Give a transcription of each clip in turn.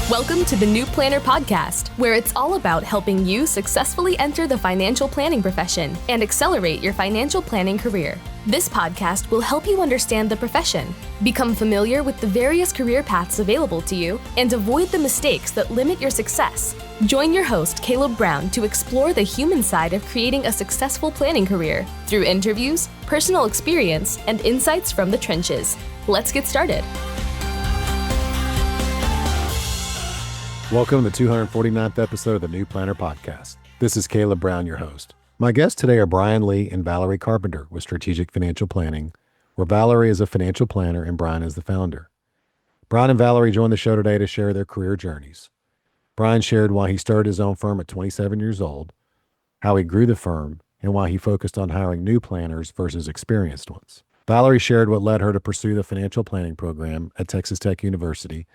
Welcome to the New Planner Podcast, where it's all about helping you successfully enter the financial planning profession and accelerate your financial planning career. This podcast will help you understand the profession, become familiar with the various career paths available to you, and avoid the mistakes that limit your success. Join your host, Caleb Brown, to explore the human side of creating a successful planning career through interviews, personal experience, and insights from the trenches. Let's get started. Welcome to the 249th episode of the New Planner Podcast. This is Caleb Brown, your host. My guests today are Bryan Lee and Valerie Carpenter with Strategic Financial Planning, where Valerie is a financial planner and Bryan is the founder. Bryan and Valerie joined the show today to share their career journeys. Bryan shared why he started his own firm at 27 years old, how he grew the firm, and why he focused on hiring new planners versus experienced ones. Valerie shared what led her to pursue the financial planning program at Texas Tech University,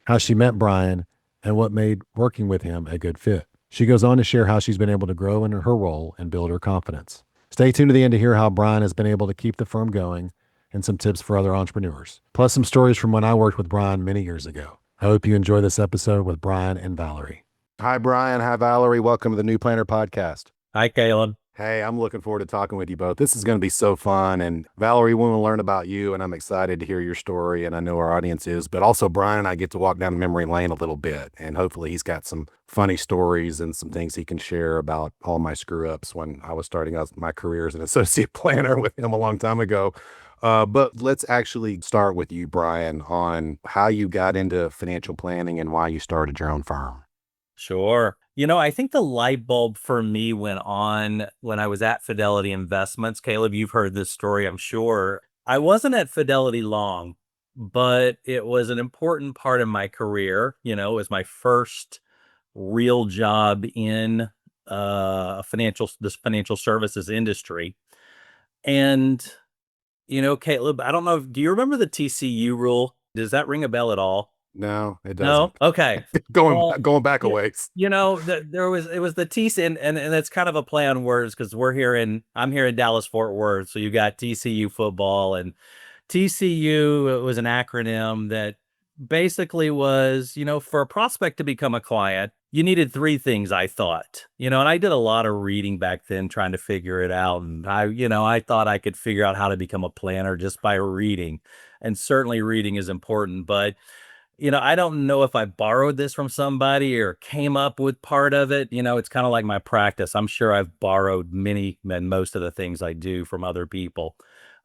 how she met Bryan, and what made working with him a good fit. She goes on to share how she's been able to grow in her role and build her confidence. Stay tuned to the end to hear how Bryan has been able to keep the firm going and some tips for other entrepreneurs, plus some stories from when I worked with Bryan many years ago. I hope you enjoy this episode with Bryan and Valerie. Hi, Bryan. Hi, Valerie. Welcome to the New Planner Podcast. Hi, Caleb. Hey, I'm looking forward to talking with you both. This is going to be so fun. And Valerie, we want to learn about you, and I'm excited to hear your story, and I know our audience is. But also, Bryan and I get to walk down memory lane a little bit, and hopefully he's got some funny stories and some things he can share about all my screw-ups when I was starting out my career as an associate planner with him a long time ago. But let's actually start with you, Bryan, on how you got into financial planning and why you started your own firm. Sure. I think the light bulb for me went on when I was at Fidelity Investments. Caleb, you've heard this story, I'm sure. I wasn't at Fidelity long, but it was an important part of my career. It was my first real job in this financial services industry. And, Caleb, I don't know, do you remember the TCU rule? Does that ring a bell at all? No, it doesn't. No? Okay. Going back a ways. It was the TC, and it's kind of a play on words because I'm here in Dallas, Fort Worth. So you got TCU football, and TCU, it was an acronym that basically was, for a prospect to become a client, you needed three things, I thought, and I did a lot of reading back then trying to figure it out. And I thought I could figure out how to become a planner just by reading, and certainly reading is important, but I don't know if I borrowed this from somebody or came up with part of it. It's kind of like my practice. I'm sure I've borrowed many and most of the things I do from other people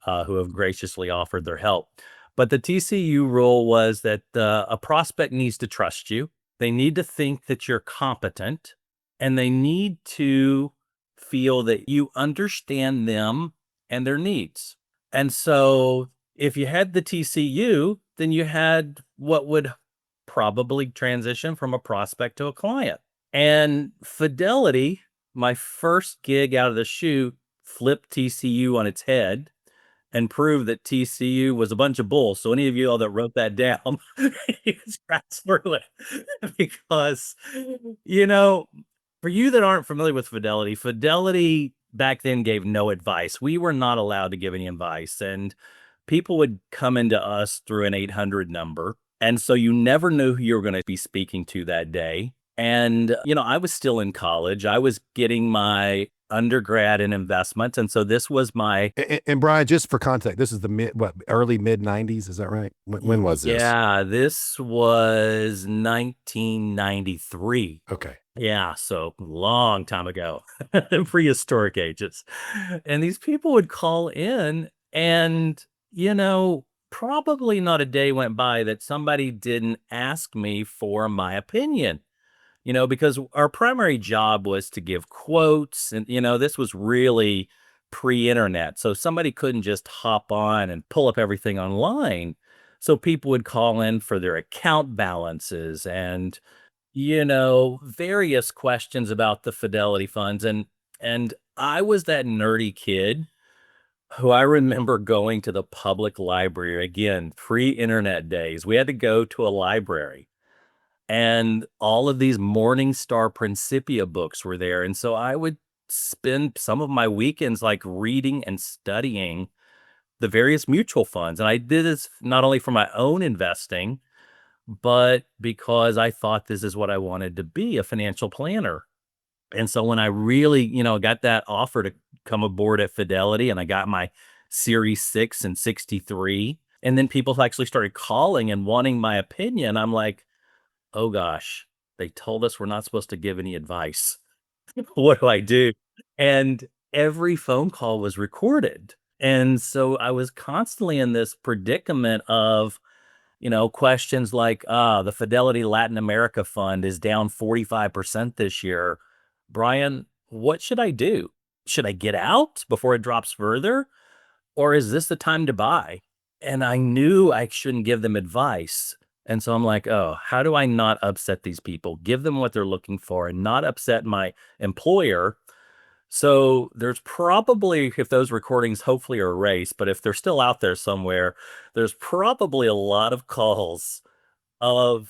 who have graciously offered their help. But the TCU rule was that a prospect needs to trust you. They need to think that you're competent, and they need to feel that you understand them and their needs. And so if you had the TCU, then you had what would probably transition from a prospect to a client. And Fidelity, my first gig out of the chute, flipped TCU on its head and proved that TCU was a bunch of bull. So any of you all that wrote that down, you can scratch through it. Because, for you that aren't familiar with Fidelity back then gave no advice. We were not allowed to give any advice. And people would come into us through an 800 number. And so you never knew who you were going to be speaking to that day. And, I was still in college. I was getting my undergrad in investments. And so this was my... And Bryan, just for context, this is the early mid 90s. Is that right? When was this? Yeah, this was 1993. Okay. Yeah, so long time ago, prehistoric ages. And these people would call in and... probably not a day went by that somebody didn't ask me for my opinion, because our primary job was to give quotes. And, this was really pre-internet. So somebody couldn't just hop on and pull up everything online. So people would call in for their account balances and, various questions about the Fidelity funds. And I was that nerdy kid who I remember going to the public library, again, pre-internet days. We had to go to a library, and all of these Morningstar Principia books were there. And so I would spend some of my weekends like reading and studying the various mutual funds. And I did this not only for my own investing, but because I thought this is what I wanted to be, a financial planner. And so when I really, got that offer to come aboard at Fidelity, and I got my Series 6 and 63, and then people actually started calling and wanting my opinion, I'm like, oh gosh, they told us we're not supposed to give any advice. What do I do? And every phone call was recorded. And so I was constantly in this predicament of, questions like, the Fidelity Latin America Fund is down 45% this year. Brian, what should I do? Should I get out before it drops further? Or is this the time to buy? And I knew I shouldn't give them advice. And so I'm like, oh, how do I not upset these people? Give them what they're looking for and not upset my employer. So there's probably, if those recordings hopefully are erased, but if they're still out there somewhere, there's probably a lot of calls of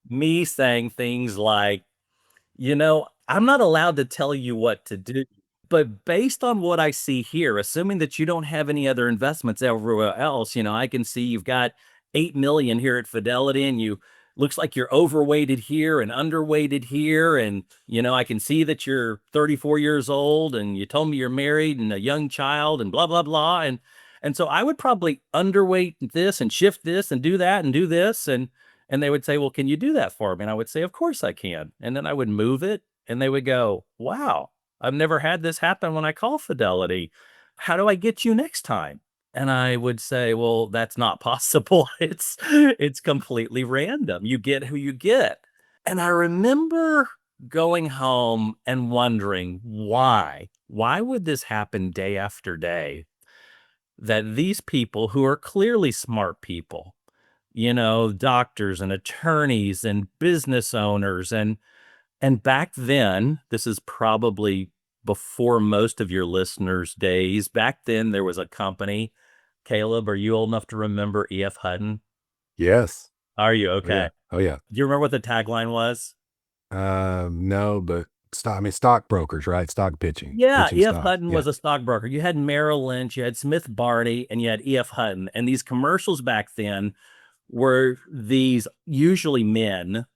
me saying things like, I'm not allowed to tell you what to do. But based on what I see here, assuming that you don't have any other investments everywhere else, I can see you've got 8 million here at Fidelity, and you looks like you're overweighted here and underweighted here. And, I can see that you're 34 years old and you told me you're married and a young child and blah, blah, blah. And so I would probably underweight this and shift this and do that and do this. And they would say, well, can you do that for me? And I would say, of course I can. And then I would move it and they would go, wow, I've never had this happen when I call Fidelity. How do I get you next time? And I would say, well, that's not possible. It's completely random. You get who you get. And I remember going home and wondering why. Why would this happen day after day? That these people who are clearly smart people, doctors and attorneys and business owners and back then, this is probably before most of your listeners' days. Back then, there was a company. Caleb, are you old enough to remember E.F. Hutton? Yes. Are you? Oh, yeah. Okay. Oh, yeah. Do you remember what the tagline was? No, but stockbrokers, right? Stock pitching. Yeah, Pitching E.F. stock. Hutton Yeah. was a stockbroker. You had Merrill Lynch, you had Smith Barney, and you had E.F. Hutton. And these commercials back then were these usually men,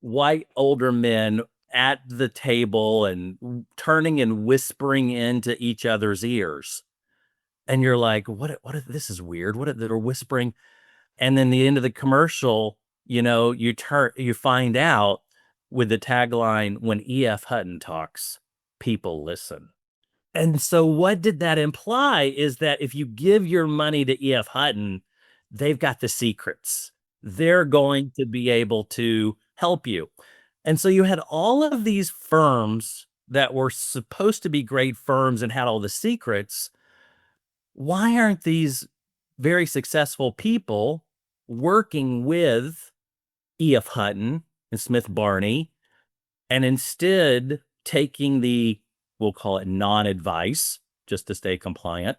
white older men at the table and turning and whispering into each other's ears. And you're like, this is weird. They're whispering. And then the end of the commercial, you find out with the tagline, when E.F. Hutton talks, people listen. And so what did that imply is that if you give your money to E.F. Hutton, they've got the secrets. They're going to be able to help you. And so you had all of these firms that were supposed to be great firms and had all the secrets. Why aren't these very successful people working with E.F. Hutton and Smith Barney and instead taking the, we'll call it non-advice, just to stay compliant,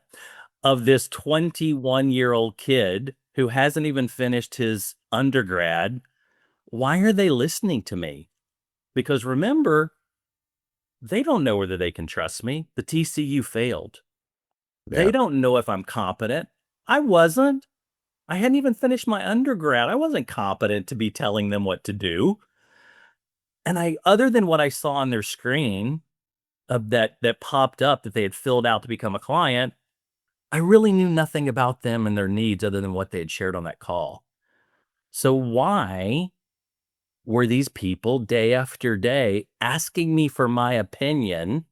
of this 21-year-old kid who hasn't even finished his undergrad? Why are they listening to me? Because remember, they don't know whether they can trust me. The TCU failed. They Yeah. don't know if I'm competent. I wasn't. I hadn't even finished my undergrad. I wasn't competent to be telling them what to do. And other than what I saw on their screen that popped up that they had filled out to become a client, I really knew nothing about them and their needs other than what they had shared on that call. So why were these people day after day asking me for my opinion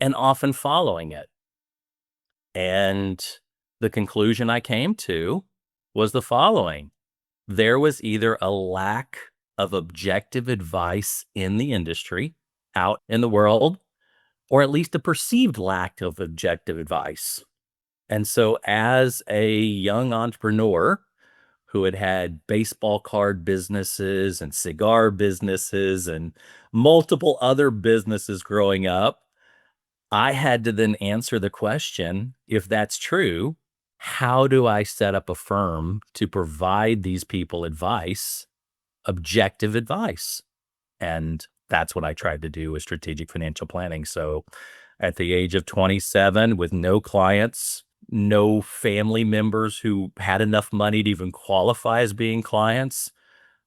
and often following it? And the conclusion I came to was the following. There was either a lack of objective advice in the industry, out in the world, or at least a perceived lack of objective advice. And so as a young entrepreneur who had had baseball card businesses and cigar businesses and multiple other businesses growing up, I had to then answer the question, if that's true, how do I set up a firm to provide these people advice, objective advice? And that's what I tried to do with strategic financial planning. So at the age of 27, with no clients, no family members who had enough money to even qualify as being clients,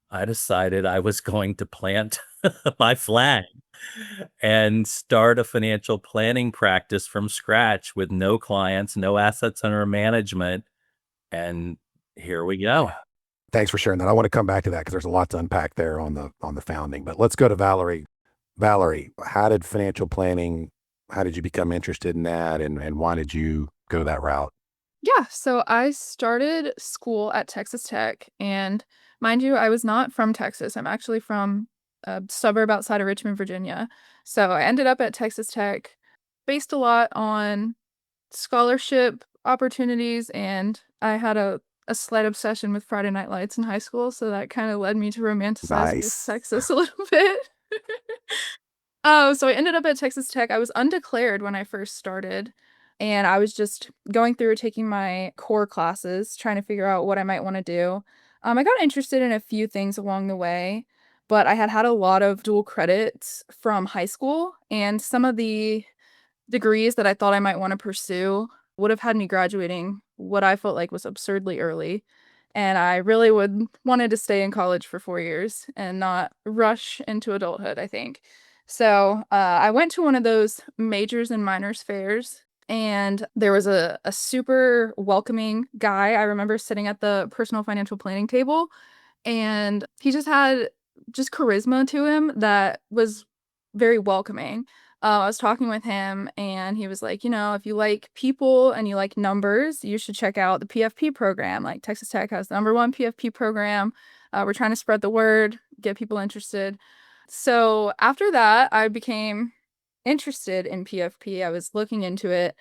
I decided I was going to plant my flag and start a financial planning practice from scratch with no clients, no assets under management, and here we go. Thanks for sharing that. I want to come back to that because there's a lot to unpack there on the founding. But let's go to Valerie. Valerie, how did financial planning, how did you become interested in that, and why did you go that route? Yeah, so I started school at Texas Tech, and mind you, I was not from Texas. I'm actually from a suburb outside of Richmond, Virginia. So I ended up at Texas Tech based a lot on scholarship opportunities, and I had a slight obsession with Friday Night Lights in high school, so that kind of led me to romanticize East Nice. Texas a little bit. Oh, so I ended up at Texas Tech. I was undeclared when I first started, and I was just going through taking my core classes, trying to figure out what I might wanna do. I got interested in a few things along the way, but I had a lot of dual credits from high school, and some of the degrees that I thought I might wanna pursue would have had me graduating what I felt like was absurdly early, and I really wanted to stay in college for 4 years and not rush into adulthood, I think. So, I went to one of those majors and minors fairs, and there was a super welcoming guy. I remember sitting at the personal financial planning table, and he just had just charisma to him that was very welcoming. I was talking with him, and he was like, if you like people and you like numbers, you should check out the PFP program. Like Texas Tech has the #1 PFP program. We're trying to spread the word, get people interested. So after that, I became interested in PFP. I was looking into it.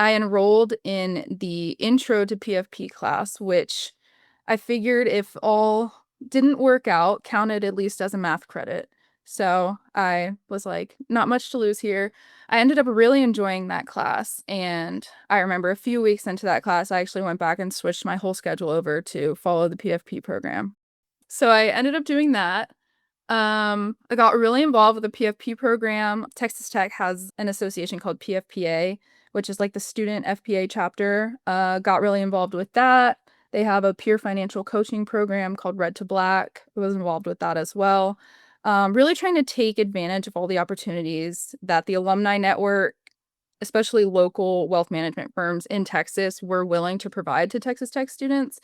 I enrolled in the Intro to PFP class, which I figured if all didn't work out, counted at least as a math credit. So I was like, not much to lose here. I ended up really enjoying that class. And I remember a few weeks into that class, I actually went back and switched my whole schedule over to follow the PFP program. So I ended up doing that. I got really involved with the PFP program. Texas Tech has an association called PFPA, which is like the student FPA chapter. Got really involved with that. They have a peer financial coaching program called Red to Black. I was involved with that as well. Really trying to take advantage of all the opportunities that the alumni network, especially local wealth management firms in Texas, were willing to provide to Texas Tech students.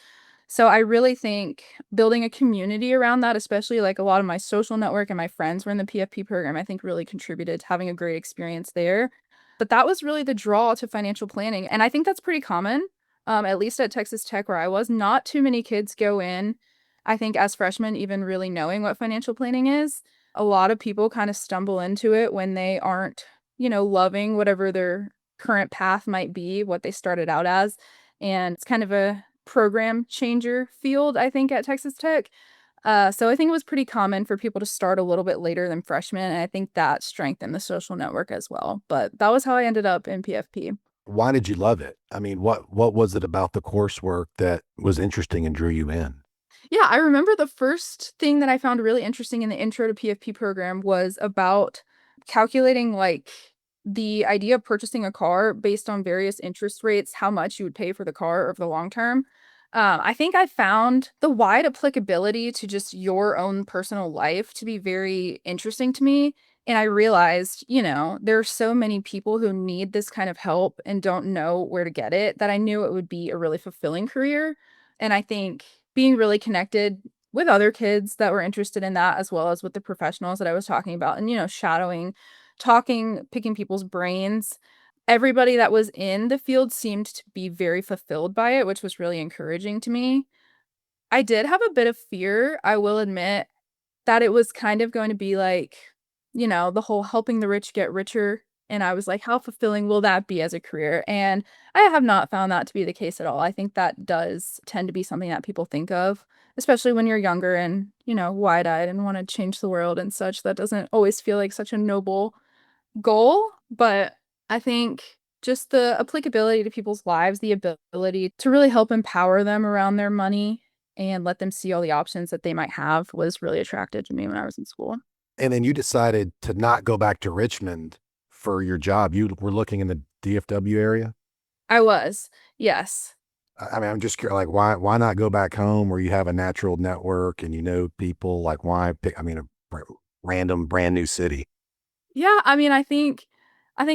So I really think building a community around that, especially like a lot of my social network and my friends were in the PFP program, I think really contributed to having a great experience there. But that was really the draw to financial planning. And I think that's pretty common, at least at Texas Tech where I was. Not too many kids go in, I think, as freshmen, even really knowing what financial planning is. A lot of people kind of stumble into it when they aren't, loving whatever their current path might be, what they started out as. And it's kind of a program changer field, I think, at Texas Tech. So I think it was pretty common for people to start a little bit later than freshmen, and I think that strengthened the social network as well. But that was how I ended up in PFP. Why did you love it? I mean, what was it about the coursework that was interesting and drew you in? Yeah, I remember the first thing that I found really interesting in the Intro to PFP program was about calculating, like, the idea of purchasing a car based on various interest rates, how much you would pay for the car over the long term. I think I found the wide applicability to just your own personal life to be very interesting to me. And I realized, there are so many people who need this kind of help and don't know where to get it that I knew it would be a really fulfilling career. And I think being really connected with other kids that were interested in that, as well as with the professionals that I was talking about, and, shadowing, talking, picking people's brains. Everybody that was in the field seemed to be very fulfilled by it, which was really encouraging to me. I did have a bit of fear, I will admit, that it was kind of going to be like, the whole helping the rich get richer, and I was like, "How fulfilling will that be as a career?" And I have not found that to be the case at all. I think that does tend to be something that people think of, especially when you're younger and, wide-eyed and wanna change the world and such. That doesn't always feel like such a noble goal, but I think just the applicability to people's lives, the ability to really help empower them around their money and let them see all the options that they might have was really attractive to me when I was in school. And then you decided to not go back to Richmond for your job. You were looking in the DFW area? I was. Yes. I mean, I'm just curious, like, why not go back home where you have a natural network and you know people? Like, why pick? I mean, a random brand new city. Yeah, I mean, I think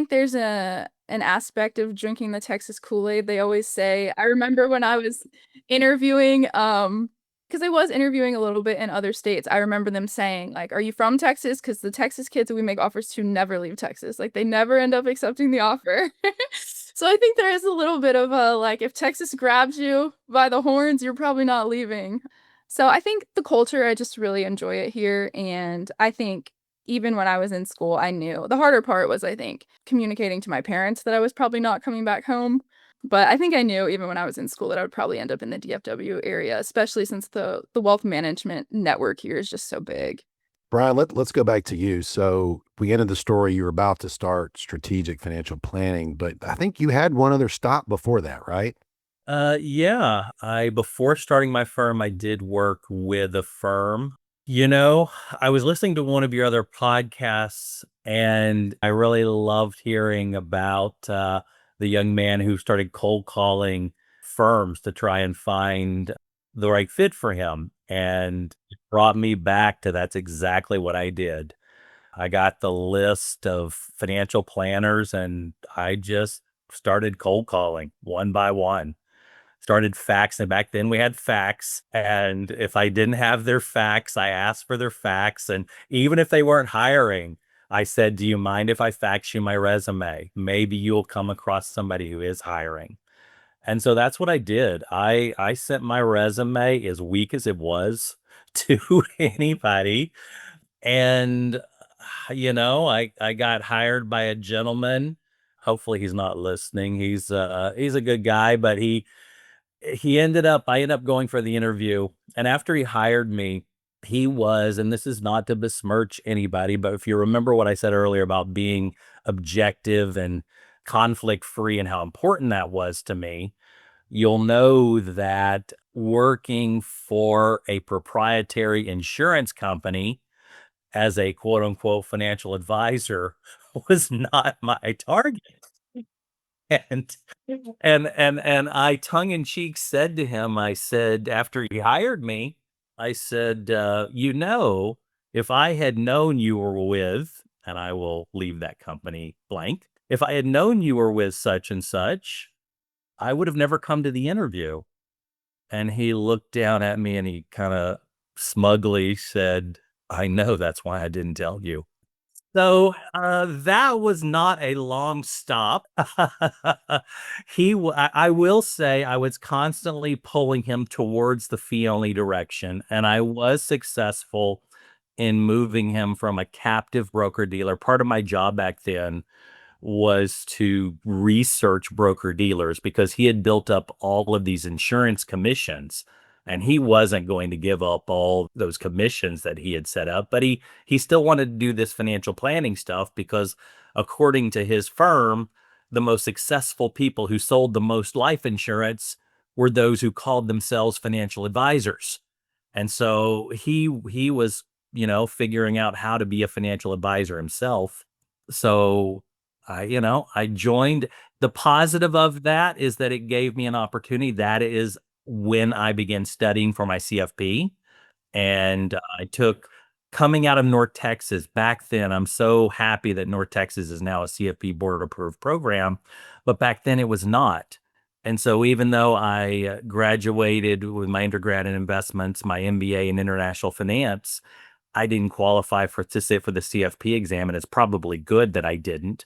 there's an aspect of drinking the Texas Kool-Aid. They always say I remember when I was interviewing, because I was interviewing a little bit in other states, I remember them saying, like, "Are you from Texas?" Because the Texas kids that we make offers to never leave Texas. Like, they never end up accepting the offer. So I think there is a little bit of a, like, if Texas grabs you by the horns, you're probably not leaving. So I think the culture, I just really enjoy it here, and I think even when I was in school, I knew the harder part was, I think, communicating to my parents that I was probably not coming back home, but I think I knew even when I was in school that I would probably end up in the DFW area, especially since the wealth management network here is just so big. Brian, let's go back to you. So we ended the story. You were about to start strategic financial planning, but I think you had one other stop before that, right? Yeah, before starting my firm, I did work with a firm. You know, I was listening to one of your other podcasts, and I really loved hearing about the young man who started cold calling firms to try and find the right fit for him. And it brought me back to that's exactly what I did. I got the list of financial planners and I just started cold calling one by one. Started faxing. Back then we had fax. And if I didn't have their fax, I asked for their fax. And even if they weren't hiring, I said, do you mind if I fax you my resume? Maybe you'll come across somebody who is hiring. And so that's what I did. I sent my resume as weak as it was to anybody. And I got hired by a gentleman. Hopefully he's not listening. He's a good guy, but he ended up I ended up going for the interview, and after he hired me, he was, and this is not to besmirch anybody, but if you remember what I said earlier about being objective and conflict free and how important that was to me, you'll know that working for a proprietary insurance company as a quote unquote financial advisor was not my target. And and I tongue in cheek said to him, I said, after he hired me, I said, if I had known you were with, and I will leave that company blank, if I had known you were with such and such, I would have never come to the interview. And he looked down at me and he kind of smugly said, I know, that's why I didn't tell you. So, that was not a long stop. I will say I was constantly pulling him towards the fee-only direction, and I was successful in moving him from a captive broker-dealer. Part of my job back then was to research broker dealers because he had built up all of these insurance commissions and he wasn't going to give up all those commissions that he had set up, but he still wanted to do this financial planning stuff because according to his firm, the most successful people who sold the most life insurance were those who called themselves financial advisors. And so he was, figuring out how to be a financial advisor himself. So I joined. The positive of that is that it gave me an opportunity. That is when I began studying for my CFP. And I took coming out of North Texas back then. I'm so happy that North Texas is now a CFP board approved program, but back then it was not. And so even though I graduated with my undergrad in investments, my MBA in international finance, I didn't qualify to sit for the CFP exam, and it's probably good that I didn't.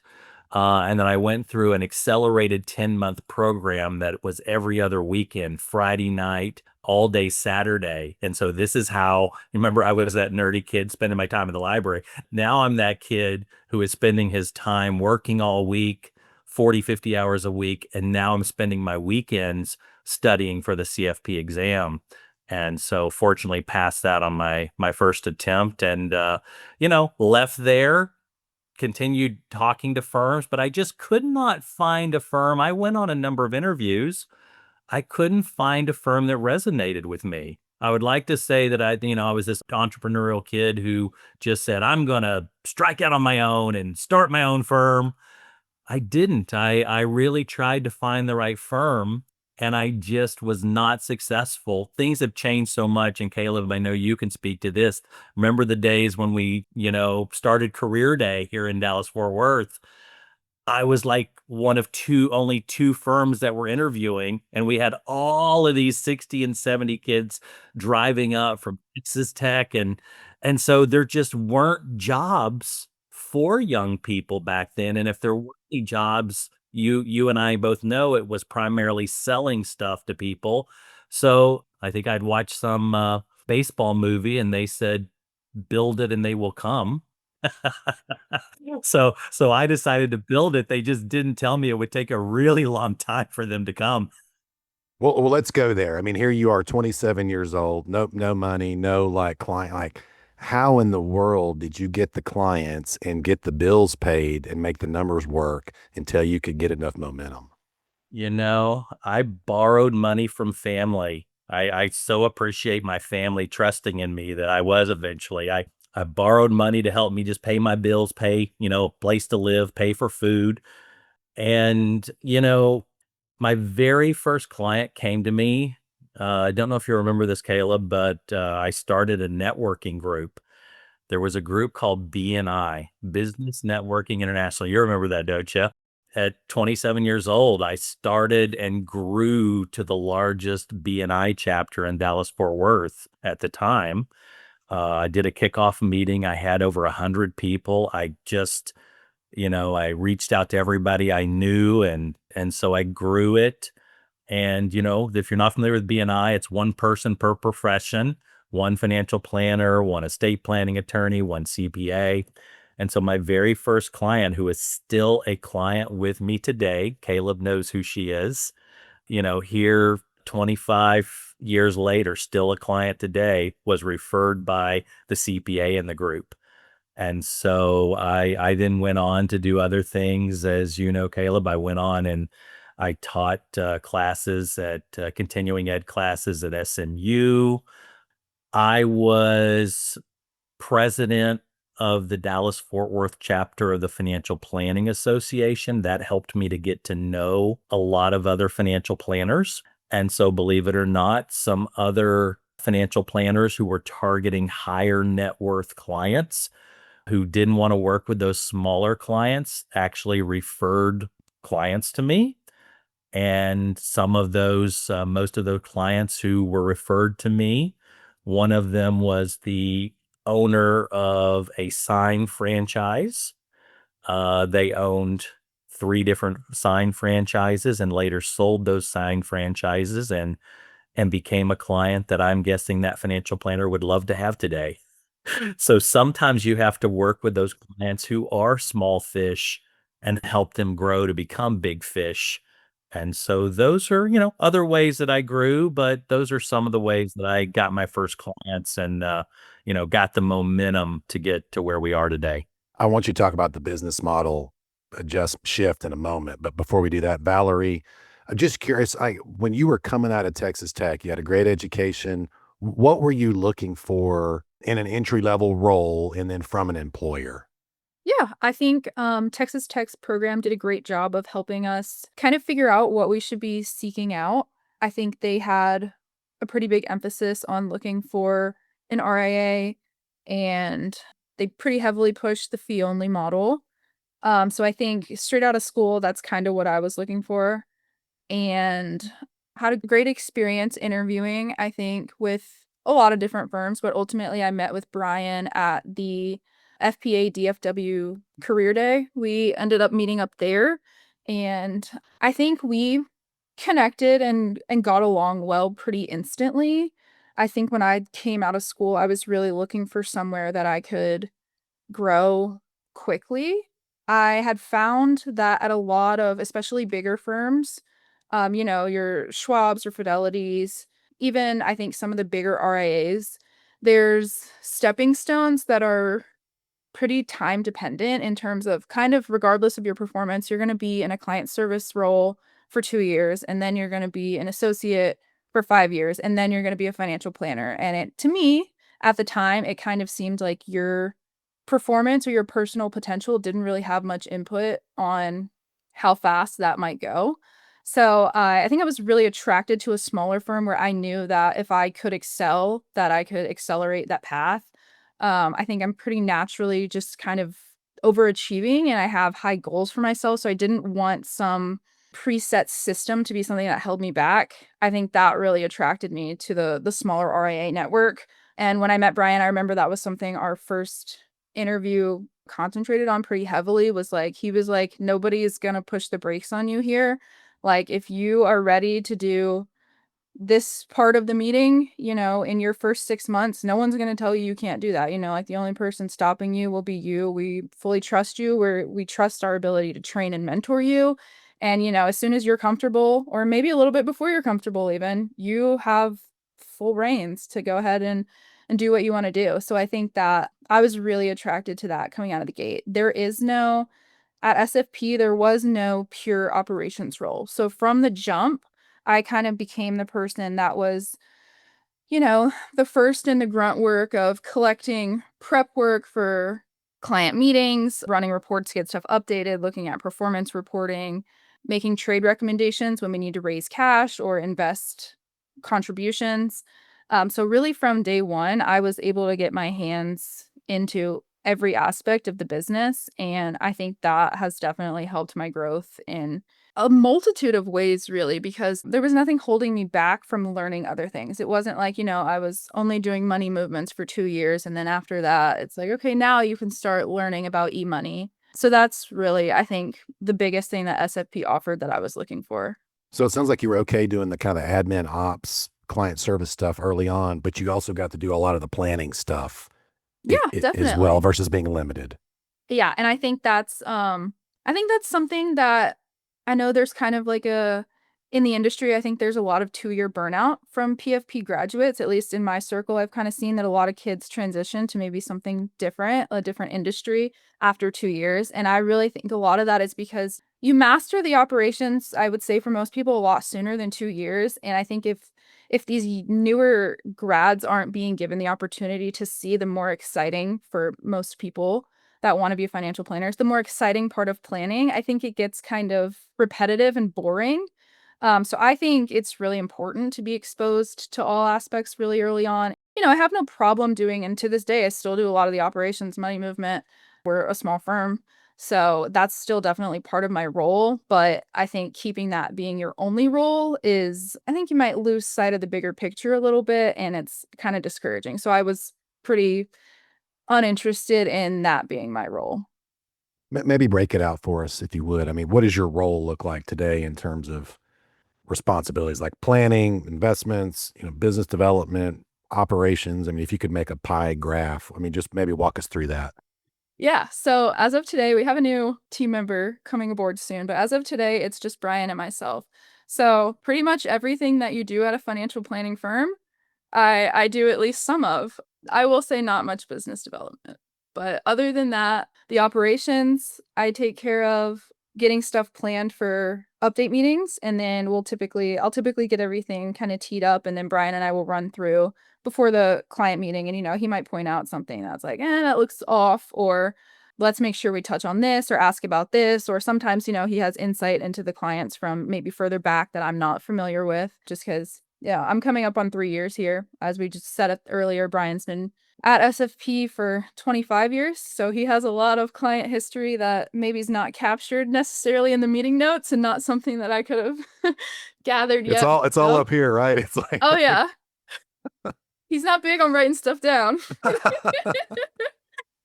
And then I went through an accelerated 10-month program that was every other weekend, Friday night, all day Saturday. And so this is how, remember, I was that nerdy kid spending my time in the library. Now I'm that kid who is spending his time working all week, 40, 50 hours a week. And now I'm spending my weekends studying for the CFP exam. And so fortunately passed that on my first attempt and, left there, continued talking to firms, but I just could not find a firm. I went on a number of interviews. I couldn't find a firm that resonated with me. I would like to say that I was this entrepreneurial kid who just said, I'm going to strike out on my own and start my own firm. I didn't. I really tried to find the right firm, and I just was not successful. Things have changed so much, and Caleb, I know you can speak to this. Remember the days when we, started Career Day here in Dallas Fort Worth? I was like one of only two firms that were interviewing, and we had all of these 60 and 70 kids driving up from Texas Tech, and so there just weren't jobs for young people back then. And if there were any jobs, you and I both know it was primarily selling stuff to people. So I think I'd watched some baseball movie, and they said, "Build it, and they will come." So I decided to build it. They just didn't tell me it would take a really long time for them to come. Well, let's go there. I mean, here you are, 27 years old, no money, no like client. Like, how in the world did you get the clients and get the bills paid and make the numbers work until you could get enough momentum? I borrowed money from family. I so appreciate my family trusting in me that I was eventually. I borrowed money to help me just pay my bills, pay, place to live, pay for food. And, my very first client came to me. I don't know if you remember this, Caleb, but I started a networking group. There was a group called BNI, Business Networking International. You remember that, don't you? At 27 years old, I started and grew to the largest BNI chapter in Dallas Fort Worth at the time. I did a kickoff meeting. I had over 100 people. I reached out to everybody I knew, and so I grew it. And, if you're not familiar with BNI, it's one person per profession, one financial planner, one estate planning attorney, one CPA. And so my very first client, who is still a client with me today, Caleb knows who she is, here 25 years later, still a client today, was referred by the CPA in the group. And so I then went on to do other things. As you know, Caleb, I went on and I taught classes at continuing ed classes at SMU. I was president of the Dallas Fort Worth chapter of the Financial Planning Association. That helped me to get to know a lot of other financial planners. And so, believe it or not, some other financial planners who were targeting higher net worth clients who didn't want to work with those smaller clients actually referred clients to me. And some of those, most of those clients who were referred to me, one of them was the owner of a sign franchise. They owned three different sign franchises and later sold those sign franchises and became a client that I'm guessing that financial planner would love to have today. So sometimes you have to work with those clients who are small fish and help them grow to become big fish. And so those are, other ways that I grew, but those are some of the ways that I got my first clients and, got the momentum to get to where we are today. I want you to talk about the business model adjust shift in a moment. But before we do that, Valerie, I'm just curious, when you were coming out of Texas Tech, you had a great education. What were you looking for in an entry level role and then from an employer? Yeah, I think Texas Tech's program did a great job of helping us kind of figure out what we should be seeking out. I think they had a pretty big emphasis on looking for an RIA, and they pretty heavily pushed the fee only model. So I think straight out of school, that's kind of what I was looking for, and had a great experience interviewing, I think, with a lot of different firms, but ultimately I met with Brian at the FPA DFW Career Day. We ended up meeting up there, and I think we connected and got along well pretty instantly. I think when I came out of school, I was really looking for somewhere that I could grow quickly. I had found that at a lot of, especially bigger firms, your Schwabs or Fidelities, even I think some of the bigger RIAs, there's stepping stones that are pretty time dependent in terms of kind of regardless of your performance, you're going to be in a client service role for 2 years, and then you're going to be an associate for 5 years, and then you're going to be a financial planner. And to me, at the time, it kind of seemed like your performance or your personal potential didn't really have much input on how fast that might go. So I think I was really attracted to a smaller firm where I knew that if I could excel, that I could accelerate that path. I think I'm pretty naturally just kind of overachieving and I have high goals for myself. So I didn't want some preset system to be something that held me back. I think that really attracted me to the smaller RIA network. And when I met Bryan, I remember that was something our first interview concentrated on pretty heavily was like, he was like, nobody is going to push the brakes on you here. Like, if you are ready to do this part of the meeting, in your first 6 months, no one's going to tell you can't do that. Like the only person stopping you will be you. We fully trust you. We trust our ability to train and mentor you. And, as soon as you're comfortable, or maybe a little bit before you're comfortable even, you have full reins to go ahead and do what you want to do. So I think that I was really attracted to that coming out of the gate. At SFP, there was no pure operations role. So from the jump, I kind of became the person that was, the first in the grunt work of collecting prep work for client meetings, running reports to get stuff updated, looking at performance reporting, making trade recommendations when we need to raise cash or invest contributions. So really from day one, I was able to get my hands into every aspect of the business. And I think that has definitely helped my growth in a multitude of ways, really, because there was nothing holding me back from learning other things. It wasn't like, I was only doing money movements for 2 years. And then after that, it's like, okay, now you can start learning about e-money. So that's really, I think, the biggest thing that SFP offered that I was looking for. So it sounds like you were okay doing the kind of admin ops, client service stuff early on, but you also got to do a lot of the planning stuff Yeah, as well definitely. versus being limited. Yeah, and I think that's something that I know there's kind of like in the industry, I think there's a lot of 2-year burnout from PFP graduates. At least in my circle, I've kind of seen that a lot of kids transition to maybe something different, a different industry after 2 years. And I really think a lot of that is because you master the operations, I would say for most people, a lot sooner than 2 years. And I think if these newer grads aren't being given the opportunity to see the more exciting, for most people that want to be financial planners, the more exciting part of planning, I think it gets kind of repetitive and boring. So I think it's really important to be exposed to all aspects really early on. I have no problem doing, and to this day, I still do a lot of the operations, money movement. We're a small firm, so that's still definitely part of my role. But I think keeping that being your only role I think you might lose sight of the bigger picture a little bit, and it's kind of discouraging. So I was pretty uninterested in that being my role. Maybe break it out for us if you would. I mean, what does your role look like today in terms of responsibilities like planning, investments, business development, operations? I mean, if you could make a pie graph, I mean, just maybe walk us through that. Yeah, so as of today, we have a new team member coming aboard soon, but as of today, it's just Bryan and myself. So pretty much everything that you do at a financial planning firm, I do at least some of. I will say not much business development. But other than that, the operations, I take care of getting stuff planned for update meetings, and then I'll typically get everything kind of teed up, and then Bryan and I will run through before the client meeting, and he might point out something that's like, that looks off, or let's make sure we touch on this or ask about this. Or sometimes, he has insight into the clients from maybe further back that I'm not familiar with, just because, yeah, I'm coming up on 3 years here. As we just said it earlier, Bryan's been at SFP for 25 years. So he has a lot of client history that maybe is not captured necessarily in the meeting notes and not something that I could have gathered It's yet. all up here, right? It's like, Oh, yeah. He's not big on writing stuff down.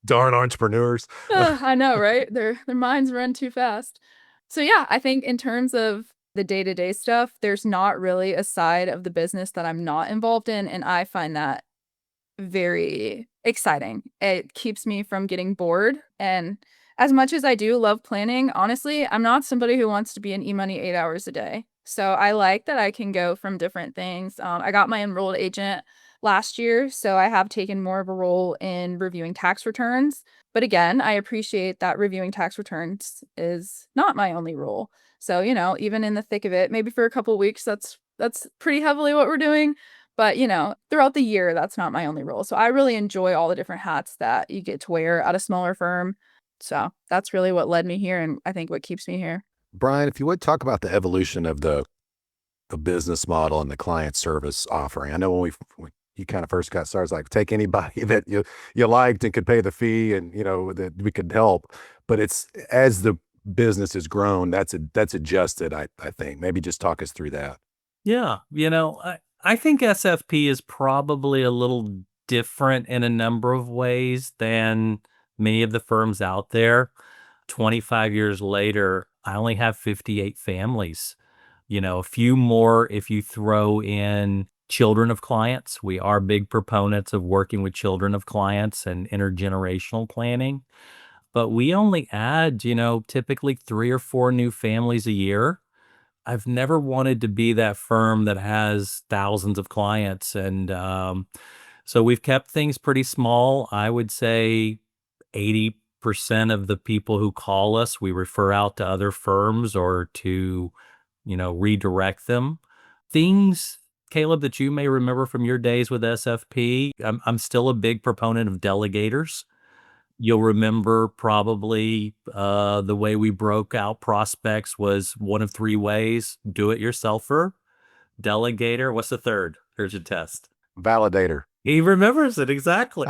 darn entrepreneurs. I know, right? Their minds run too fast. So yeah, I think in terms of the day-to-day stuff, there's not really a side of the business that I'm not involved in, and I find that very exciting. It keeps me from getting bored. And as much as I do love planning, honestly, I'm not somebody who wants to be in e-money 8 hours a day. So I like that I can go from different things. I got my enrolled agent last year, so I have taken more of a role in reviewing tax returns. But again, I appreciate that reviewing tax returns is not my only role. So, even in the thick of it, maybe for a couple weeks, that's pretty heavily what we're doing. But, throughout the year, that's not my only role. So I really enjoy all the different hats that you get to wear at a smaller firm. So that's really what led me here, and I think what keeps me here. Bryan, if you would talk about the evolution of the business model and the client service offering. I know when you kind of first got started, it's like take anybody that you liked and could pay the fee, and that we could help. But it's as the business has grown, that's adjusted. I think maybe just talk us through that. Yeah, I think SFP is probably a little different in a number of ways than many of the firms out there. 25 years later, I only have 58 families. A few more if you throw in children of clients. We are big proponents of working with children of clients and intergenerational planning. But we only add, typically 3 or 4 new families a year. I've never wanted to be that firm that has thousands of clients. And so we've kept things pretty small. I would say 80% of the people who call us, we refer out to other firms or to, redirect them. Things, Caleb, that you may remember from your days with SFP, I'm still a big proponent of delegators. You'll remember probably the way we broke out prospects was one of 3 ways: do-it-yourselfer, delegator. What's the third? Here's your test. Validator. He remembers it exactly.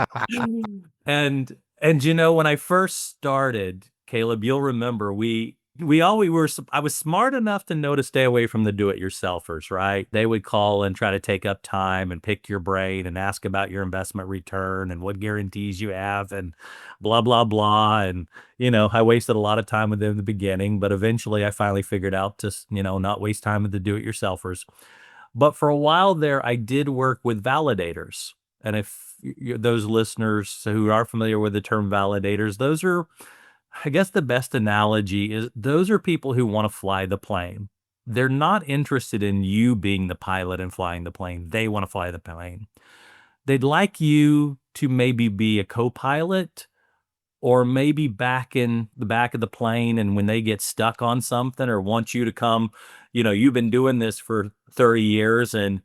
And when I first started, Caleb, you'll remember I was smart enough to know to stay away from the do-it-yourselfers, right? They would call and try to take up time and pick your brain and ask about your investment return and what guarantees you have and blah, blah, blah. And, I wasted a lot of time with them in the beginning, but eventually I finally figured out to, not waste time with the do-it-yourselfers. But for a while there, I did work with validators. And if those listeners who are familiar with the term validators, those are, I guess the best analogy is those are people who want to fly the plane. They're not interested in you being the pilot and flying the plane. They want to fly the plane. They'd like you to maybe be a co-pilot or maybe back in the back of the plane, and when they get stuck on something or want you to come, you've been doing this for 30 years and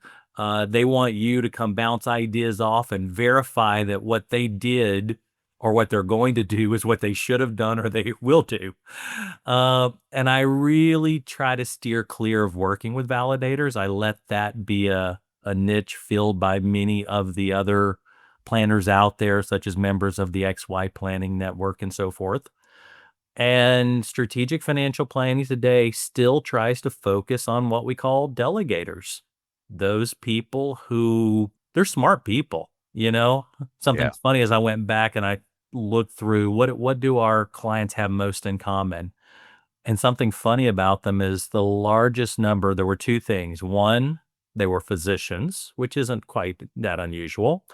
they want you to come bounce ideas off and verify that what they did or what they're going to do is what they should have done or they will do. And I really try to steer clear of working with validators. I let that be a niche filled by many of the other planners out there, such as members of the XY Planning Network and so forth. And strategic financial planning today still tries to focus on what we call delegators. Those people they're smart people, Something Yeah. funny is I went back and I looked through what do our clients have most in common? And something funny about them is the largest number, there were 2 things. One, they were physicians, which isn't quite that unusual.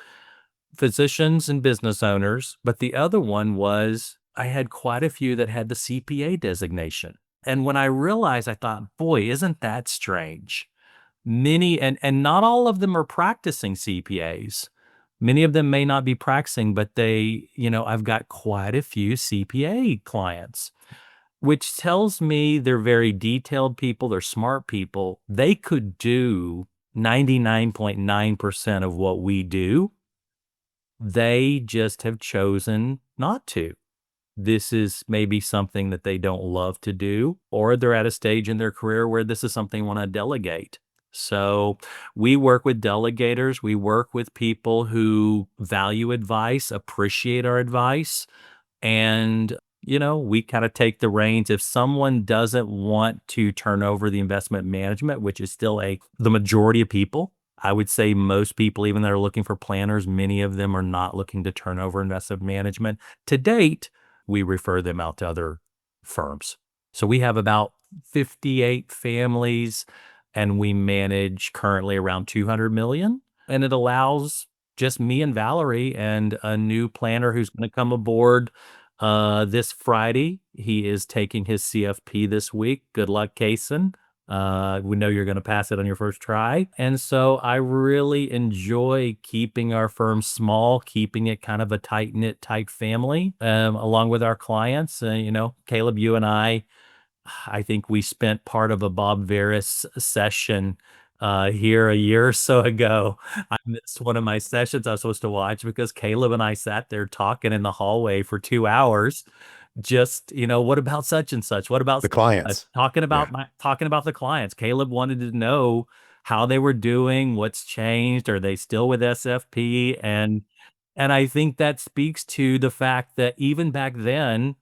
Physicians and business owners. But the other one was I had quite a few that had the CPA designation. And when I realized, I thought, boy, isn't that strange? Many, and not all of them are practicing CPAs. Many of them may not be practicing, but I've got quite a few CPA clients, which tells me they're very detailed people. They're smart people. They could do 99.9% of what we do. They just have chosen not to. This is maybe something that they don't love to do, or they're at a stage in their career where this is something they want to delegate. So we work with delegators. We work with people who value advice, appreciate our advice, and we kind of take the reins. If someone doesn't want to turn over the investment management, which is still the majority of people, I would say most people, even that are looking for planners, many of them are not looking to turn over investment management. To date, we refer them out to other firms. So we have about 58 families and we manage currently around 200 million. And it allows just me and Valerie and a new planner who's going to come aboard this Friday. He is taking his CFP this week. Good luck, Kason. We know you're going to pass it on your first try. And so I really enjoy keeping our firm small, keeping it kind of a tight-knit type family, along with our clients. Caleb, you and I think we spent part of a Bob Veris session here a year or so ago. I missed one of my sessions I was supposed to watch because Caleb and I sat there talking in the hallway for 2 hours just, what about such and such? What about The clients. talking Yeah. about the clients? Caleb wanted to know how they were doing, what's changed, are they still with SFP? And I think that speaks to the fact that even back then,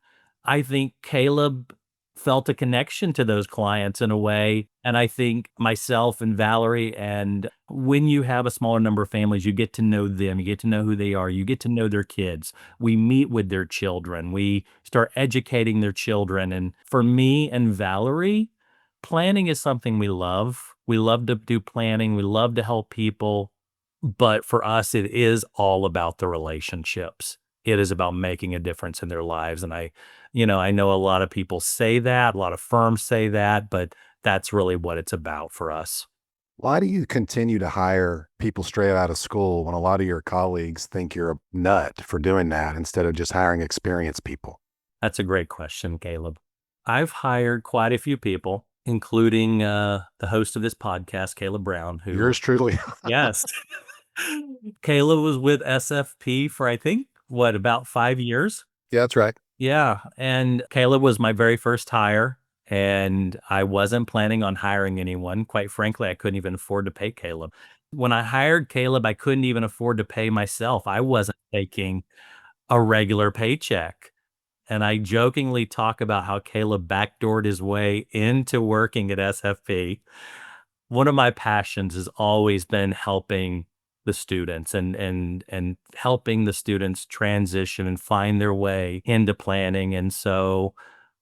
I think Caleb felt a connection to those clients in a way. And I think myself and Valerie, and when you have a smaller number of families, you get to know them, you get to know who they are, you get to know their kids. We meet with their children, we start educating their children. And for me and Valerie, planning is something we love. We love to do planning, we love to help people. But for us, it is all about the relationships. It is about making a difference in their lives. And I know a lot of people say that, a lot of firms say that, but that's really what it's about for us. Why do you continue to hire people straight out of school when a lot of your colleagues think you're a nut for doing that instead of just hiring experienced people? That's a great question, Caleb. I've hired quite a few people, including the host of this podcast, Caleb Brown, who, Yours truly. yes, Caleb was with SFP for, I think, about 5 years? Yeah, that's right. Yeah. And Caleb was my very first hire. And I wasn't planning on hiring anyone. Quite frankly, I couldn't even afford to pay Caleb. When I hired Caleb, I couldn't even afford to pay myself. I wasn't taking a regular paycheck. And I jokingly talk about how Caleb backdoored his way into working at SFP. One of my passions has always been helping the students and helping the students transition and find their way into planning. And so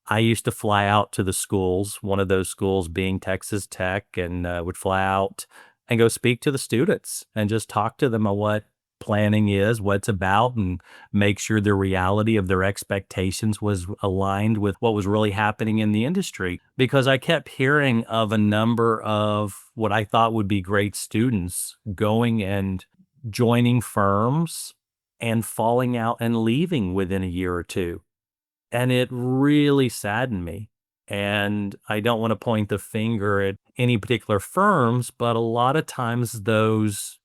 I used to fly out to the schools, one of those schools being Texas Tech, and would fly out and go speak to the students and just talk to them about what planning is, what it's about, and make sure the reality of their expectations was aligned with what was really happening in the industry. Because I kept hearing of a number of what I thought would be great students going and joining firms and falling out and leaving within a year or two. And it really saddened me. And I don't want to point the finger at any particular firms, but a lot of times those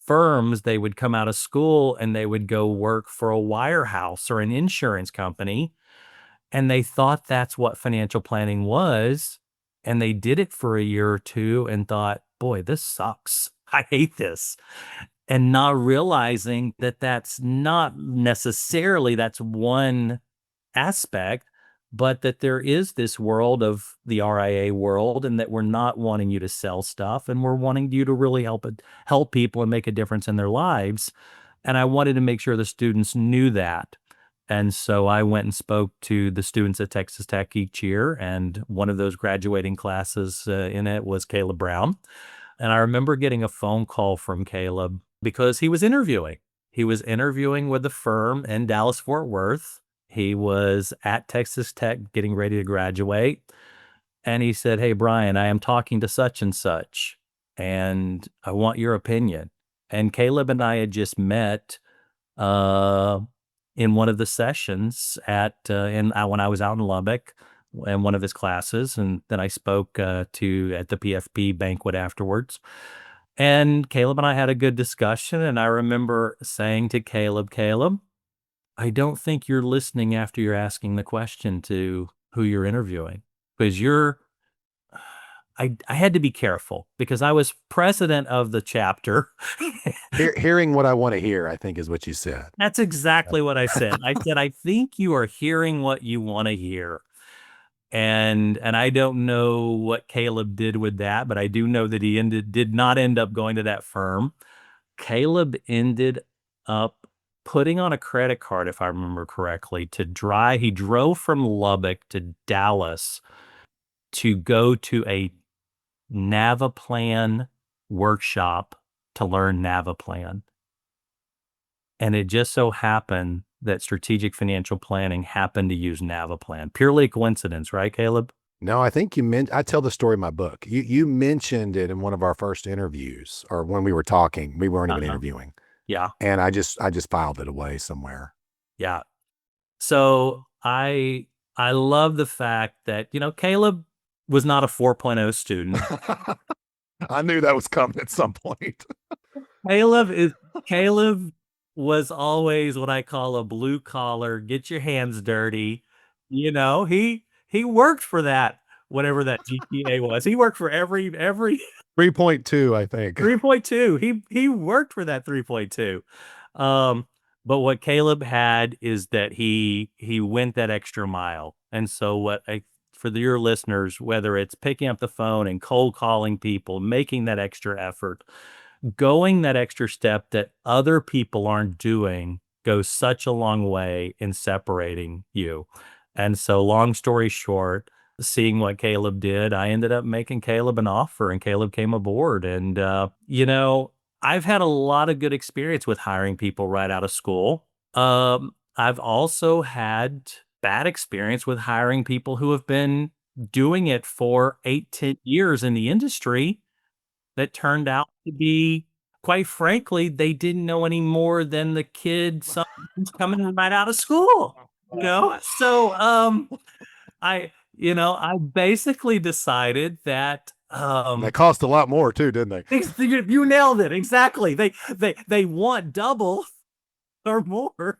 firms, they would come out of school and they would go work for a wirehouse or an insurance company. And they thought that's what financial planning was. And they did it for a year or two and thought, boy, this sucks. I hate this. And not realizing that that's not necessarily, that's one aspect, but that there is this world of the RIA world, and that we're not wanting you to sell stuff, and we're wanting you to really help people and make a difference in their lives. And I wanted to make sure the students knew that. And so I went and spoke to the students at Texas Tech each year, and one of those graduating classes in it was Caleb Brown. And I remember getting a phone call from Caleb because he was interviewing. He was interviewing with a firm in Dallas, Fort Worth. He was at Texas Tech getting ready to graduate. And he said, "Hey, Bryan, I am talking to such and such, and I want your opinion." And Caleb and I had just met uh, in one of the sessions when I was out in Lubbock in one of his classes. And then I spoke at the PFP banquet afterwards. And Caleb and I had a good discussion. And I remember saying to Caleb, I don't think you're listening after you're asking the question to who you're interviewing, because I had to be careful because I was president of the chapter. Hearing what I want to hear, I think is what you said. That's exactly what I said. I said, I think you are hearing what you want to hear. And I don't know what Caleb did with that, but I do know that he did not end up going to that firm. Caleb ended up putting on a credit card, if I remember correctly, to drive. He drove from Lubbock to Dallas to go to a Navaplan workshop to learn Navaplan. And it just so happened that strategic financial planning happened to use Navaplan. Purely coincidence, right, Caleb? No, I think I tell the story in my book. You mentioned it in one of our first interviews, or when we were talking. We weren't even interviewing. Yeah. And I just filed it away somewhere. Yeah. So I love the fact that, Caleb was not a 4.0 student. I knew that was coming at some point. Caleb was always what I call a blue collar, get your hands dirty, he worked for that, whatever that GPA was. He worked for every 3.2, I think. 3.2. He worked for that 3.2. But what Caleb had is that he went that extra mile. And so for your listeners, whether it's picking up the phone and cold calling people, making that extra effort, going that extra step that other people aren't doing goes such a long way in separating you. And so, long story short, seeing what Caleb did, I ended up making Caleb an offer and Caleb came aboard. And, I've had a lot of good experience with hiring people right out of school. I've also had bad experience with hiring people who have been doing it for 8, 10 years in the industry that turned out to be, quite frankly, they didn't know any more than the kid who's coming right out of school. So I basically decided that And they cost a lot more too, didn't they? you nailed it exactly. They want double or more,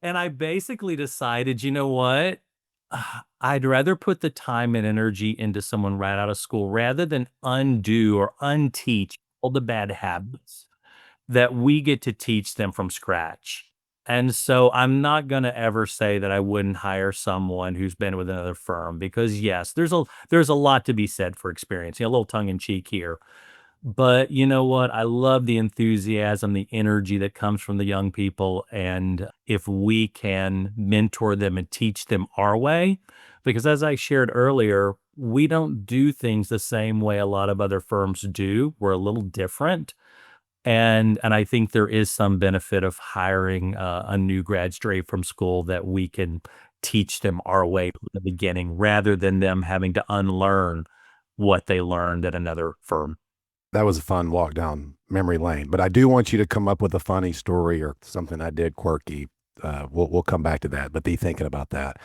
and I basically decided, you know what? I'd rather put the time and energy into someone right out of school rather than undo or unteach all the bad habits that we get to teach them from scratch. And so I'm not going to ever say that I wouldn't hire someone who's been with another firm because yes, there's a lot to be said for experience. A little tongue in cheek here. But you know what? I love the enthusiasm, the energy that comes from the young people. And if we can mentor them and teach them our way, because as I shared earlier, we don't do things the same way a lot of other firms do. We're a little different. And I think there is some benefit of hiring a new grad straight from school that we can teach them our way from the beginning rather than them having to unlearn what they learned at another firm. That was a fun walk down memory lane, but I do want you to come up with a funny story or something I did quirky. We'll come back to that, but be thinking about that.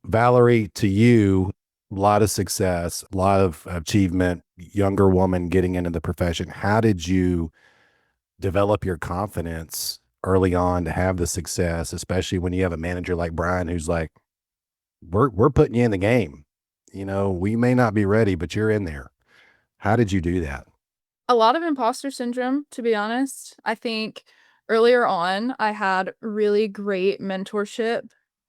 Valerie, to you, a lot of success, a lot of achievement, younger woman getting into the profession. How did you develop your confidence early on to have the success, especially when you have a manager like Bryan who's like, we're putting you in the game. We may not be ready, but you're in there. How did you do that? A lot of imposter syndrome, to be honest. I think earlier on, I had really great mentorship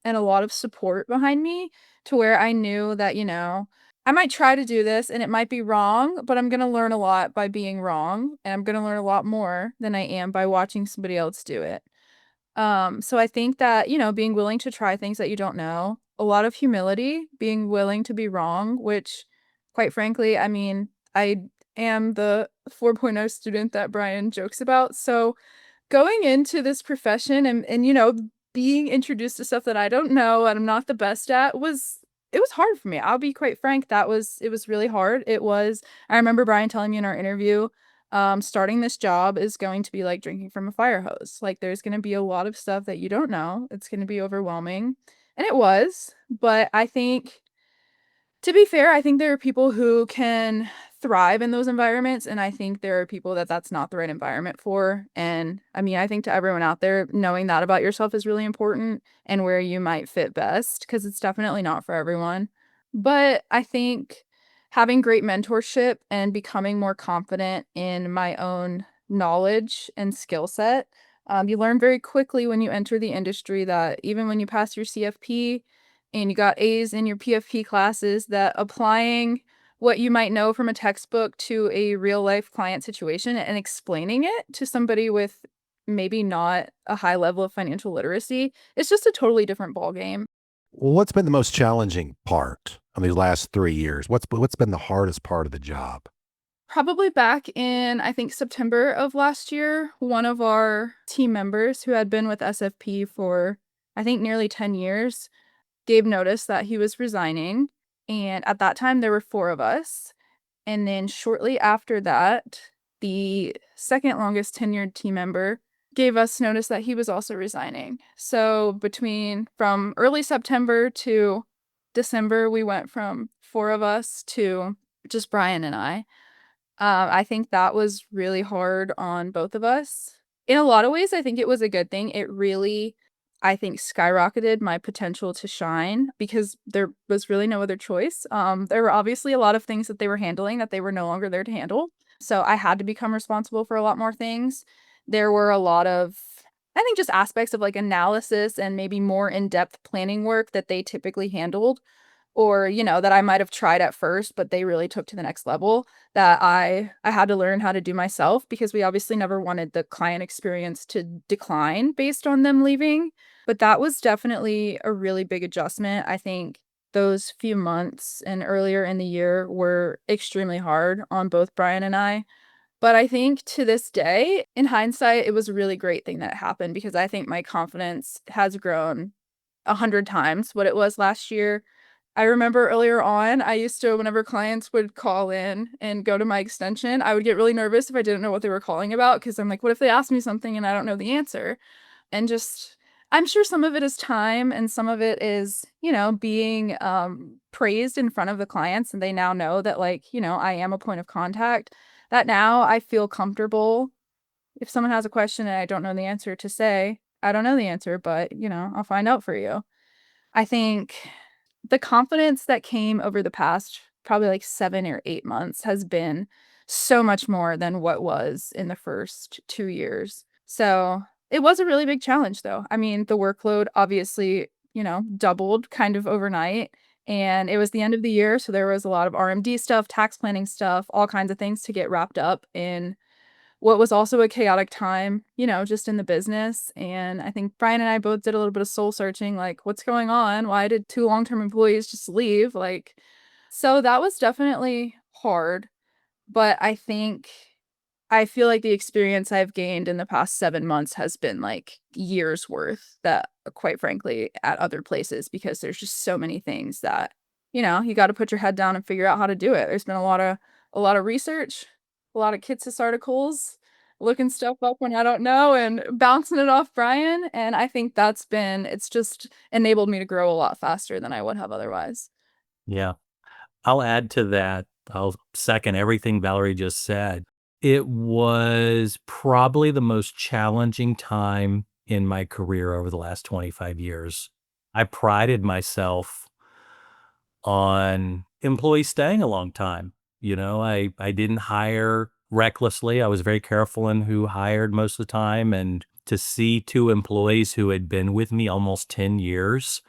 and a lot of support behind me to where I knew that, I might try to do this and it might be wrong, but I'm going to learn a lot by being wrong. And I'm going to learn a lot more than I am by watching somebody else do it. So I think that, being willing to try things that you don't know, a lot of humility, being willing to be wrong, which quite frankly, I mean, I am the 4.0 student that Bryan jokes about. So going into this profession and being introduced to stuff that I don't know and I'm not the best at it was hard for me. I'll be quite frank. It was really hard. I remember Bryan telling me in our interview, starting this job is going to be like drinking from a fire hose. Like there's going to be a lot of stuff that you don't know. It's going to be overwhelming. And it was, but I think to be fair, I think there are people who can thrive in those environments, and I think there are people that that's not the right environment for. And I mean, I think to everyone out there, knowing that about yourself is really important and where you might fit best because it's definitely not for everyone. But I think having great mentorship and becoming more confident in my own knowledge and skill set, you learn very quickly when you enter the industry that even when you pass your CFP, and you got A's in your PFP classes, that applying what you might know from a textbook to a real life client situation and explaining it to somebody with maybe not a high level of financial literacy, it's just a totally different ballgame. Well, what's been the most challenging part of these last 3 years? What's been the hardest part of the job? Probably back in, I think, September of last year, one of our team members who had been with SFP for, I think, nearly 10 years gave notice that he was resigning. And at that time, there were 4 of us. And then shortly after that, the second longest tenured team member gave us notice that he was also resigning. So from early September to December, we went from 4 of us to just Bryan and I. I think that was really hard on both of us. In a lot of ways, I think it was a good thing. It really I think skyrocketed my potential to shine because there was really no other choice. There were obviously a lot of things that they were handling that they were no longer there to handle. So I had to become responsible for a lot more things. There were a lot of, I think, just aspects of like analysis and maybe more in-depth planning work that they typically handled, or, that I might have tried at first, but they really took to the next level that I had to learn how to do myself because we obviously never wanted the client experience to decline based on them leaving. But that was definitely a really big adjustment. I think those few months and earlier in the year were extremely hard on both Bryan and I. But I think to this day, in hindsight, it was a really great thing that happened because I think my confidence has grown 100 times what it was last year. I remember earlier on, I used to, whenever clients would call in and go to my extension, I would get really nervous if I didn't know what they were calling about because I'm like, what if they ask me something and I don't know the answer? And just, I'm sure some of it is time and some of it is, being praised in front of the clients. And they now know that, like, I am a point of contact, that now I feel comfortable if someone has a question and I don't know the answer to say, I don't know the answer, but, I'll find out for you. I think the confidence that came over the past probably like 7 or 8 months has been so much more than what was in the first 2 years. So, it was a really big challenge though. I mean, the workload obviously, doubled kind of overnight, and it was the end of the year, so there was a lot of RMD stuff, tax planning stuff, all kinds of things to get wrapped up in what was also a chaotic time, just in the business. And I think Bryan and I both did a little bit of soul searching, like, what's going on? Why did 2 long-term employees just leave? Like, so that was definitely hard. But I feel like the experience I've gained in the past 7 months has been like years worth that, quite frankly, at other places, because there's just so many things that, you got to put your head down and figure out how to do it. There's been a lot of research, a lot of Kitsis articles, looking stuff up when I don't know and bouncing it off Bryan. And I think it's just enabled me to grow a lot faster than I would have otherwise. Yeah. I'll add to that. I'll second everything Valerie just said. It was probably the most challenging time in my career over the last 25 years. I prided myself on employees staying a long time. I didn't hire recklessly. I was very careful in who hired most of the time. And to see 2 employees who had been with me almost 10 years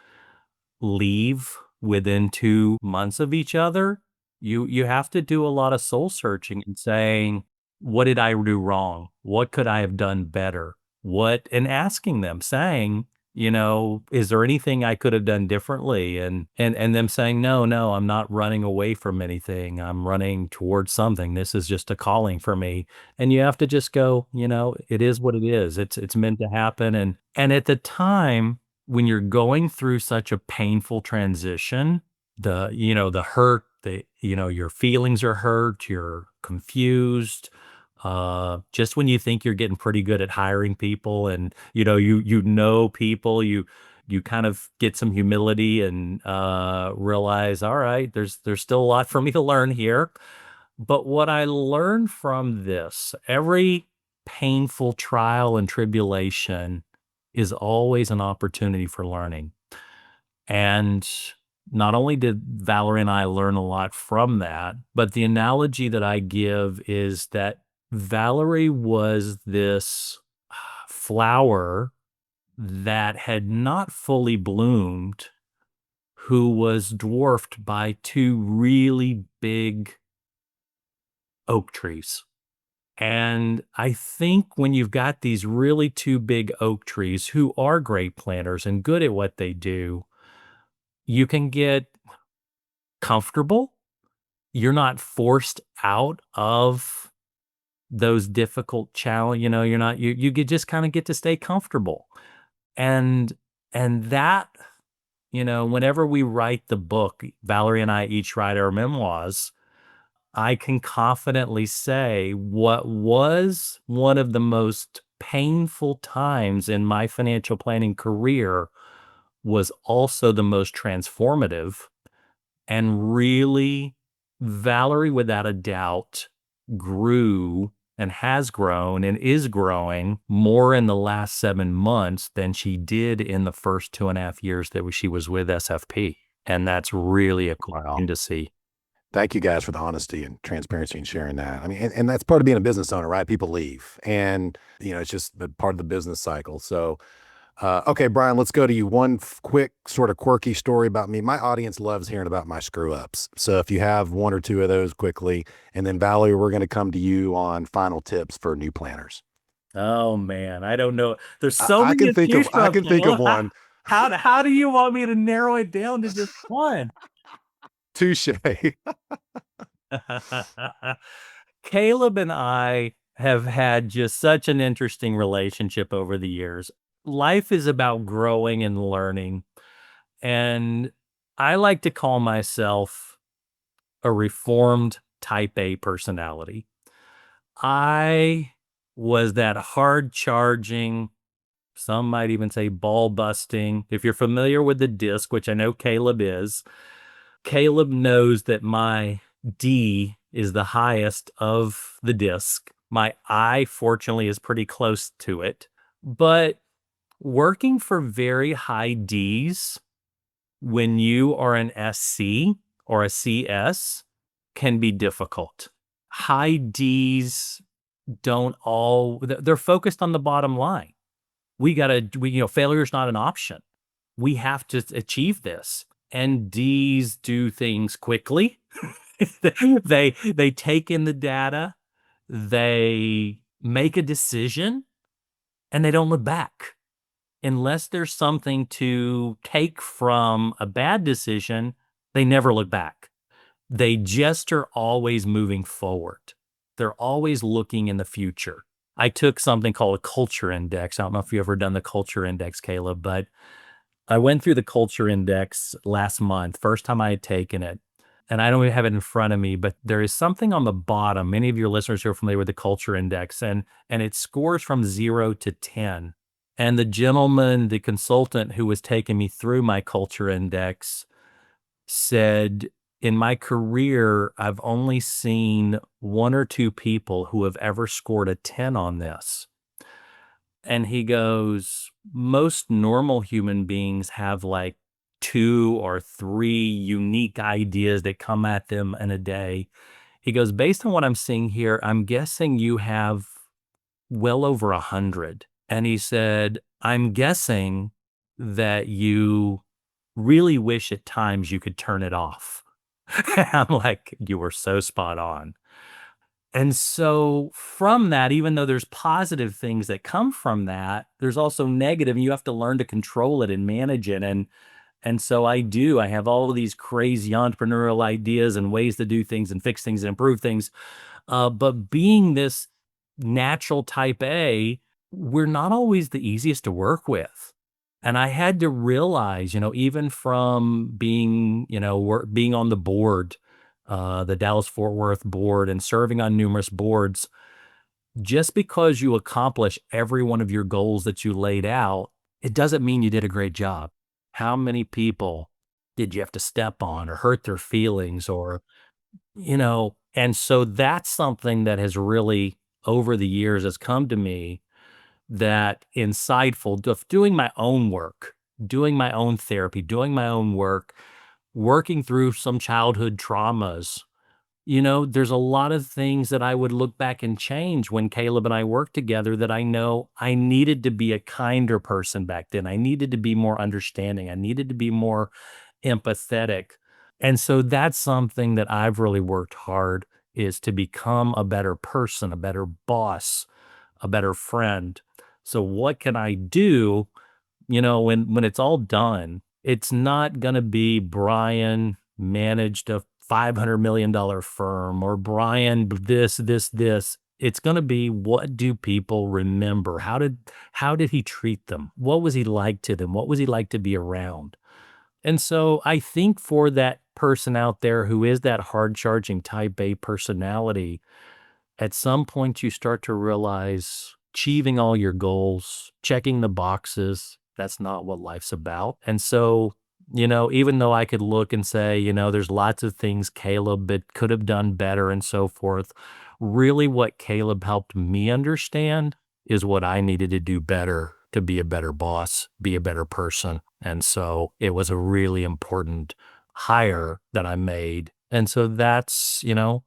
leave within 2 months of each other, you have to do a lot of soul searching and saying, "What did I do wrong? What could I have done better?" And asking them, saying, "Is there anything I could have done differently?" And them saying, "No, no, I'm not running away from anything. I'm running towards something. This is just a calling for me." And you have to just go, it is what it is. It's meant to happen. And at the time, when you're going through such a painful transition, the hurt, your feelings are hurt, you're confused. Just when you think you're getting pretty good at hiring people and, you know people, you kind of get some humility and realize, all right, there's still a lot for me to learn here. But what I learned from this, every painful trial and tribulation is always an opportunity for learning. And not only did Valerie and I learn a lot from that, but the analogy that I give is that Valerie was this flower that had not fully bloomed, who was dwarfed by 2 really big oak trees. And I think when you've got these really 2 big oak trees who are great planters and good at what they do, you can get comfortable. You're not forced out of those difficult challenge, you're not, you get just kind of get to stay comfortable. And that, whenever we write the book, Valerie and I each write our memoirs, I can confidently say what was one of the most painful times in my financial planning career was also the most transformative. And really, Valerie, without a doubt, grew and has grown and is growing more in the last 7 months than she did in the first 2.5 years that she was with SFP. And that's really a cool Wow. thing to see. Thank you guys for the honesty and transparency and sharing that. I mean, and that's part of being a business owner, right? People leave, and it's just part of the business cycle. So, okay, Bryan, let's go to you. One quick, sort of quirky story about me. My audience loves hearing about my screw ups. So, if you have one or two of those quickly, and then Valerie, we're going to come to you on final tips for new planners. Oh man, I don't know. There's so I many can to think choose of I from, can think of Caleb. one. How do you want me to narrow it down to just one? Touche. Caleb and I have had just such an interesting relationship over the years. Life is about growing and learning. And I like to call myself a reformed type A personality. I was that hard charging, some might even say ball busting. If you're familiar with the disc, which I know Caleb is, Caleb knows that my D is the highest of the disc. My I, fortunately, is pretty close to it. But working for very high Ds when you are an SC or a CS can be difficult. High Ds they're focused on the bottom line. Failure is not an option. We have to achieve this. And Ds do things quickly. They take in the data, they make a decision, and they don't look back. Unless there's something to take from a bad decision, they never look back. They just are always moving forward. They're always looking in the future. I took something called a culture index. I don't know if you've ever done the culture index, Caleb, but I went through the culture index last month, first time I had taken it. And I don't even have it in front of me, but there is something on the bottom. Many of your listeners are familiar with the culture index, and it scores from 0 to 10. And the gentleman, the consultant who was taking me through my culture index said, in my career, I've only seen 1 or 2 people who have ever scored a 10 on this. And he goes, most normal human beings have like 2 or 3 unique ideas that come at them in a day. He goes, based on what I'm seeing here, I'm guessing you have well over 100. And he said, I'm guessing that you really wish at times you could turn it off. I'm like, you were so spot on. And so from that, even though there's positive things that come from that, there's also negative, and you have to learn to control it and manage it. And so I have all of these crazy entrepreneurial ideas and ways to do things and fix things and improve things. But being this natural type A, we're not always the easiest to work with. And I had to realize, even from being, being on the board, the Dallas Fort Worth board, and serving on numerous boards, just because you accomplish every one of your goals that you laid out, it doesn't mean you did a great job. How many people did you have to step on or hurt their feelings and so that's something that has really over the years has come to me, that insightful of doing my own work, doing my own therapy, doing my own work, working through some childhood traumas. There's a lot of things that I would look back and change when Caleb and I worked together, that I know I needed to be a kinder person back then. I needed to be more understanding. I needed to be more empathetic. And so that's something that I've really worked hard, is to become a better person, a better boss, a better friend. So what can I do, when it's all done? It's not going to be Bryan managed a $500 million firm, or Bryan this. It's going to be, what do people remember? How did he treat them? What was he like to them? What was he like to be around? And so I think for that person out there who is that hard charging type A personality, at some point you start to realize achieving all your goals, checking the boxes, that's not what life's about. And so, even though I could look and say, there's lots of things Caleb could have done better and so forth, really what Caleb helped me understand is what I needed to do better to be a better boss, be a better person. And so it was a really important hire that I made. And so that's,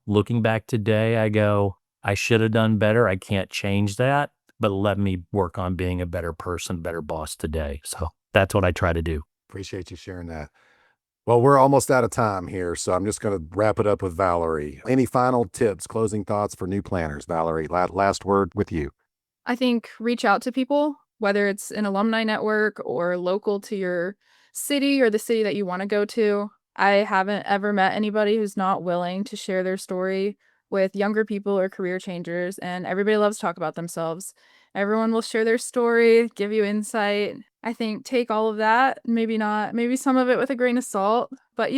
looking back today, I go, I should have done better. I can't change that, but let me work on being a better person, better boss today. So that's what I try to do. Appreciate you sharing that. Well, we're almost out of time here, so I'm just going to wrap it up with Valerie. Any final tips, closing thoughts for new planners? Valerie, last word with you. I think reach out to people, whether it's an alumni network or local to your city or the city that you want to go to. I haven't ever met anybody who's not willing to share their story with younger people or career changers, and everybody loves to talk about themselves. Everyone will share their story, give you insight. I think take all of that, maybe some of it with a grain of salt, but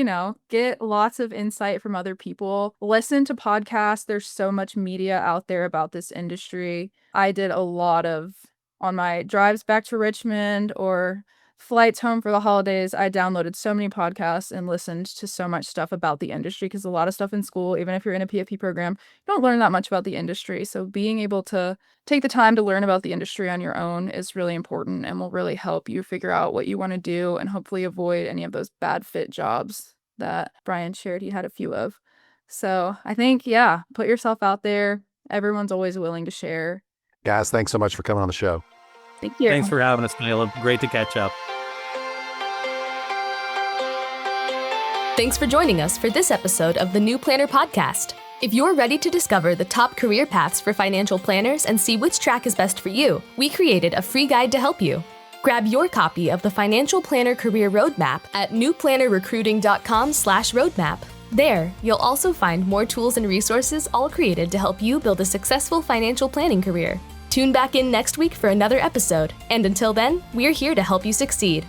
get lots of insight from other people. Listen to podcasts. There's so much media out there about this industry. I did a lot of, on my drives back to Richmond or flights home for the holidays, I downloaded so many podcasts and listened to so much stuff about the industry, because a lot of stuff in school, even if you're in a PFP program, you don't learn that much about the industry. So being able to take the time to learn about the industry on your own is really important and will really help you figure out what you want to do and hopefully avoid any of those bad fit jobs that Bryan shared he had a few of. So I think, put yourself out there. Everyone's always willing to share. Guys, thanks so much for coming on the show. Thank you. Thanks for having us, Caleb. Great to catch up. Thanks for joining us for this episode of the New Planner Podcast. If you're ready to discover the top career paths for financial planners and see which track is best for you, we created a free guide to help you. Grab your copy of the Financial Planner Career Roadmap at newplannerrecruiting.com/roadmap. There, you'll also find more tools and resources all created to help you build a successful financial planning career. Tune back in next week for another episode, and until then, we're here to help you succeed.